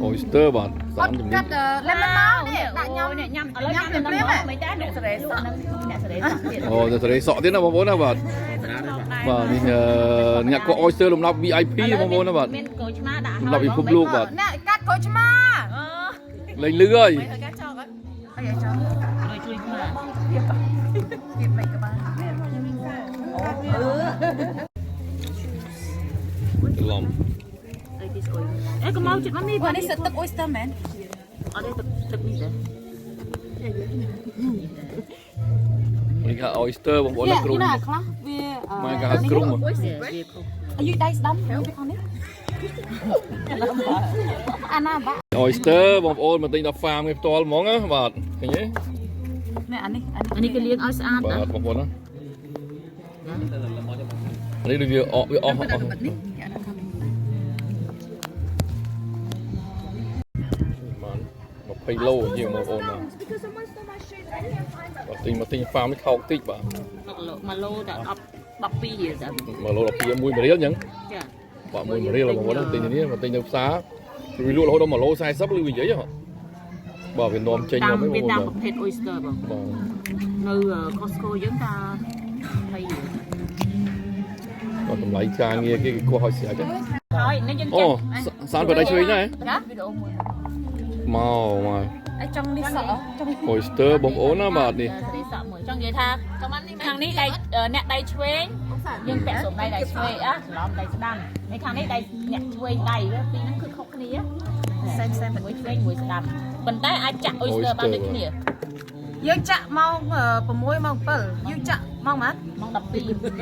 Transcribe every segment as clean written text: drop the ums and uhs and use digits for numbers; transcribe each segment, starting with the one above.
oyster បាទសាមជំនាញ lên lên máu nè đại nhom nè nhom lên lên mấy trái nè sợi sọ nè sợi sọ tiền អូទៅសេរីសក់ទៀតណាបងប្អូនណាបាទបាទនេះអ្នកក៏ oyster លំដាប់ VIP បងប្អូនណាបាទ មានក្រូចឆ្មាដាក់ លំដាប់ពិភពលោកបាទ nè cắtក្រូចឆ្មា លេងលឺហើយ cắt cho coi bây giờ cho rồi chuiឆ្មាទៀតមិនក៏បាន ច្រឡំ ê có mau chuyện mami vào đây sợទឹក oyster man ở đâyទឹកនេះដែរ នេះគេ oyster បងប្អូនណាគ្រូ ខ្លះវា មកគេហៅគ្រុំ អាយុដៃស្ដាំទៅខាងនេះអាណាបា oyster បងប្អូនមកទិញដល់ farm គេផ្ទាល់ហ្មងណាបាទឃើញទេ នេះអានេះគេលាងឲ្យស្អាត បាទបងប្អូនណានេះដូចវាអស់អស់ នេះ បាទទិញ20 ឡូជាងបងប្អូនបាទមកទិញ farm នេះថោកតិចបាទ 1 ឡូតែ12រៀលតែ 1 ឡូ12 1រៀលអញ្ចឹង ចា បាទ1រៀលបងប្អូនទិញនេះមកទិញនៅផ្សារវាលក់រហូតដល់1 ឡូ40ឬវិញអីបាទវានាំចេញមកមិនបង តាមប្រភេទ oyster បង បាទ នៅ Costco យើងថា20រៀល បាទតម្លៃការងារគេគួរឲ្យស្អាតទេ ហើយនេះយើង អូសានបដៃជួយណា ចាវីដេអូមួយ មក អីចង់នេះសក់ចង់ oyster បងប្អូនណាបាទនេះ សេរីសក់មួយចង់និយាយថាខាងនេះដៃអ្នកដៃឆ្វេងយើងពាក់សូមដៃឆ្វេងច្រឡំដៃស្ដាំនេះខាងនេះដៃអ្នកឆ្វេងដៃពីរហ្នឹងគឺខុសគ្នាផ្សេងមួយឆ្វេងមួយស្ដាំប៉ុន្តែអាចចាក់ oyster បានដូចគ្នាយើងចាក់ម៉ោង6ម៉ោង7យើងចាក់ម៉ោងម៉ាត់ម៉ោង12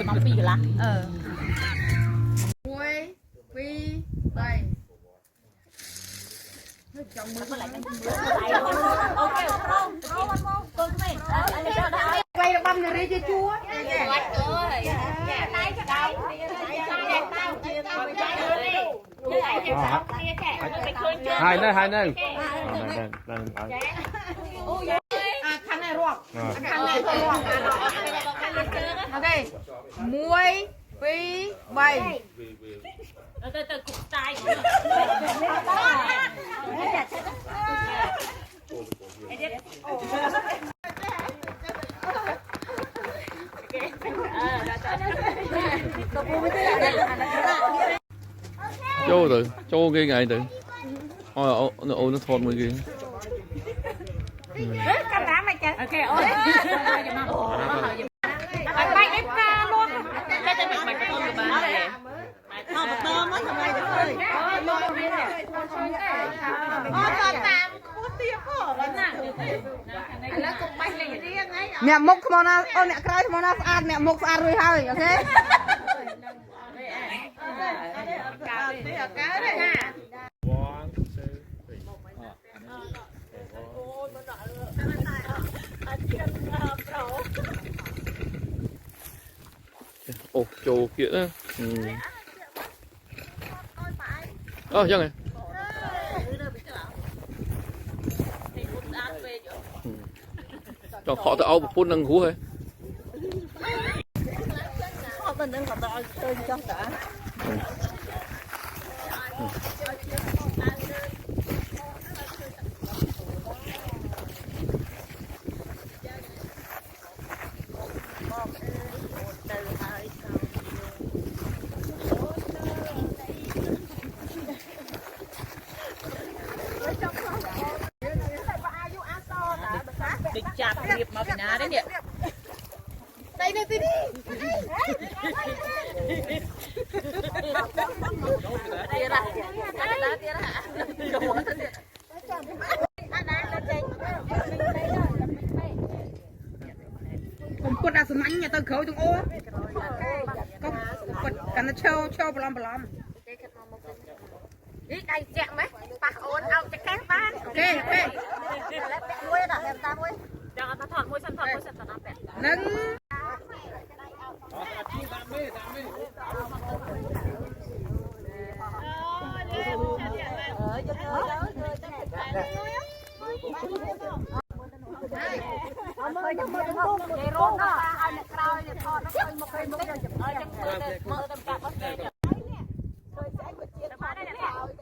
ម៉ោង2កន្លះ1 2 3 ចង់មើលមកឡើងអូខេប្រូកូនក្មេងអញចាំដាក់ឲ្យ quay được băm người đi chưa chua បាច់អើយចាដៃចដៅហើយនៅហើយនៅ khăn này ruột khăn này ruột ok 1 2 3 ទៅគុកស្ទាយចូលទៅចូលគេថ្ងៃទៅអូអូនថតមួយគេ cắt đá mày chả អូខេអូយបាយបាយនេះផ្កាluônតែតែមិនបាច់ទៅក៏បានដែរថតបន្តមកសម្រាប់ទៅអើយលោករៀនអូតតាមគូទៀហ៎បាទណាឥឡូវកុំបាច់លេងរៀងហ្នឹង mẹ múc không nào ô mẹ cray không nào ăn mẹ múc ăn rồi hơi ok អូចូលគៀកណាអូយ៉ាងហ៎ចង់ខកទៅអោប្រពន្ធនឹងគ្រូហ៎ ខកទៅនឹងក៏ដល់ឃើញចោះតា Định chặt điệp mà phải ná đấy nhỉ. đây này điผมกดอาสมันอย่าตื่นเขาตรงโอ้ก็กดกันนะเช่าปลอมÝ đây chẹm mấy, bạc ôn ao chắc kén ban. ok Nuôi đã em ta nuôi. Jangan thọt nuôi sân tao nạp. nâng Hãy subscribe cho kênh Ghiền Mì Gõ để không bỏ lỡ những video hấp dẫn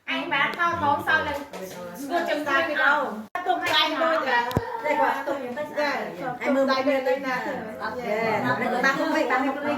anh bán thao bóng sau là vừa chừng tay đi đâu tôm tay thôi đây quả tôm những cái anh mưa tay đây nè ta không phải ta không phải